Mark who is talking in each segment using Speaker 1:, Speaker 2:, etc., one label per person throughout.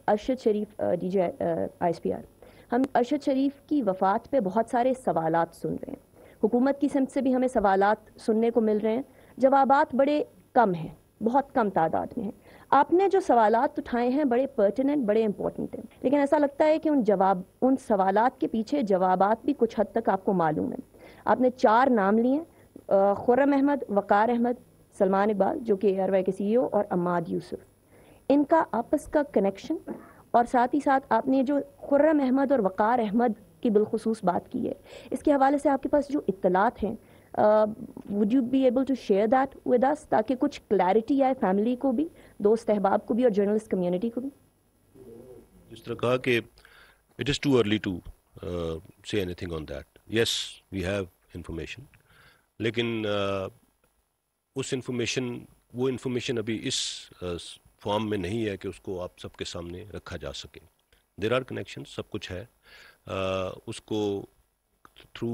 Speaker 1: Arshad Sharif D J I S P R, ہم ارشد شریف کی وفات پہ بہت سارے سوالات سن رہے ہیں، حکومت کی سمت سے بھی ہمیں سوالات سننے کو مل رہے ہیں، جوابات بڑے کم ہیں، بہت کم تعداد میں ہیں۔ آپ نے جو سوالات اٹھائے ہیں بڑے پرٹیننٹ، بڑے امپورٹنٹ ہیں، لیکن ایسا لگتا ہے کہ ان سوالات کے پیچھے جوابات بھی کچھ حد تک آپ کو معلوم ہیں۔ آپ نے 4 نام لیے، خرم احمد، وقار احمد، سلمان اقبال جو کہ ایئر وائی کے سی ای او، اور عماد یوسف، ان کا آپس کا کنیکشن، اور ساتھ ہی ساتھ آپ نے جو خرم احمد اور وقار احمد کی بالخصوص بات کی ہے، اس کے حوالے سے آپ کے پاس جو اطلاعات ہیں، would you be able to share that with us تاکہ کچھ کلیئرٹی آئے فیملی کو بھی، دوست احباب کو بھی، اور جرنلسٹ کمیونٹی کو بھی؟
Speaker 2: جس طرح کہا کہ it is too early to say anything on that. Yes, we have information. لیکن اس وہ انفارمیشن ابھی اس فارم میں نہیں ہے کہ اس کو آپ سب کے سامنے رکھا جا سکے۔ دیر آر کنیکشن، سب کچھ ہے، اس کو تھرو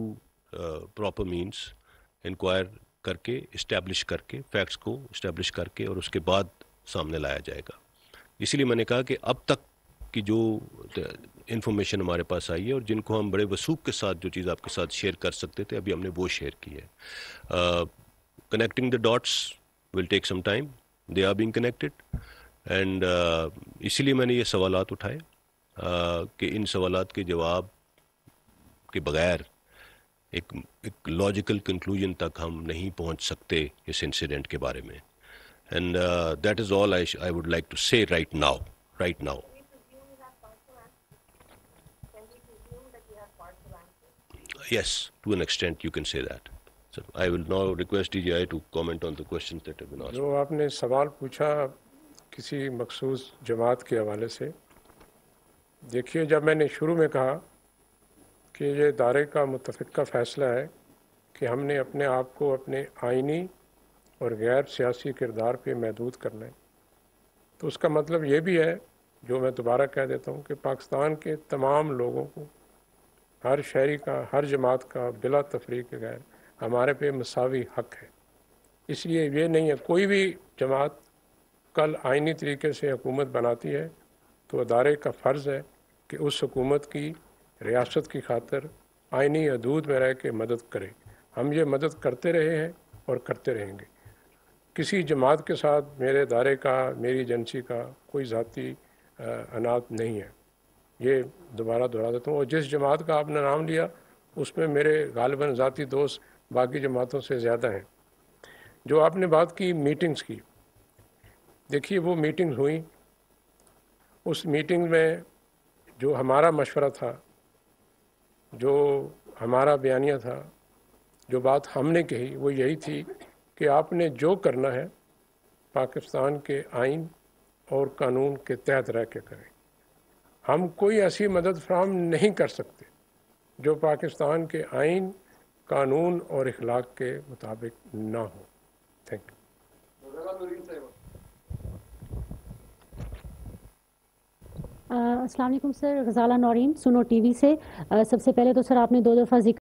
Speaker 2: پراپر مینس انکوائر کر کے، اسٹیبلش کر کے، فیکٹس کو اسٹیبلش کر کے، اور اس کے بعد سامنے لایا جائے گا۔ اسی لیے میں نے کہا کہ اب تک کی جو انفارمیشن ہمارے پاس آئی ہے، اور جن کو ہم بڑے وثوق کے ساتھ جو چیز آپ کے ساتھ شیئر کر سکتے تھے، ابھی ہم نے وہ شیئر کی ہے۔ Connecting the dots will take some time, they are being connected, and اسی لیے میں نے یہ سوالات اٹھائے کہ ان سوالات کے جواب کے بغیر ایک لاجیکل کنکلوژن تک ہم نہیں پہنچ سکتے اس انسیڈنٹ کے بارے میں۔ And that is all I would like to say right now. Yes, to an extent you can say that. So I will now request DJI to comment on the questions that have been asked.
Speaker 3: جو آپ نے سوال پوچھا کسی مخصوص جماعت کے حوالے سے، دیکھیے جب میں نے شروع میں کہا کہ یہ ادارے کا متفقہ فیصلہ ہے کہ ہم نے اپنے آپ کو اپنے آئینی اور غیر سیاسی کردار پہ محدود کرنا ہے، تو اس کا مطلب یہ بھی ہے، جو میں دوبارہ کہہ دیتا ہوں، کہ پاکستان کے تمام لوگوں کو، ہر شہری کا، ہر جماعت کا بلا تفریق کے غیر ہمارے پہ مساوی حق ہے۔ اس لیے یہ نہیں ہے کوئی بھی جماعت کل آئینی طریقے سے حکومت بناتی ہے تو ادارے کا فرض ہے کہ اس حکومت کی ریاست کی خاطر آئینی حدود میں رہ کے مدد کرے۔ ہم یہ مدد کرتے رہے ہیں اور کرتے رہیں گے۔ کسی جماعت کے ساتھ میرے ادارے کا، میری ایجنسی کا کوئی ذاتی عناد نہیں ہے، یہ دوبارہ دہرا دیتا ہوں۔ اور جس جماعت کا آپ نے نام لیا اس میں میرے غالباً ذاتی دوست باقی جماعتوں سے زیادہ ہیں۔ جو آپ نے بات کی میٹنگز کی، دیکھیے وہ میٹنگز ہوئیں، اس میٹنگ میں جو ہمارا مشورہ تھا، جو ہمارا بیانیہ تھا، جو بات ہم نے کہی وہ یہی تھی کہ آپ نے جو کرنا ہے پاکستان کے آئین اور قانون کے تحت رہ کے کریں۔ ہم کوئی ایسی مدد فراہم نہیں کر سکتے جو پاکستان کے آئین، قانون اور اخلاق کے مطابق نہ ہو۔ Thank you.
Speaker 4: السلام علیکم سر، غزالہ نورین، سنو ٹی وی سے۔ سب سے پہلے تو سر آپ نے 2 دفعہ ذکر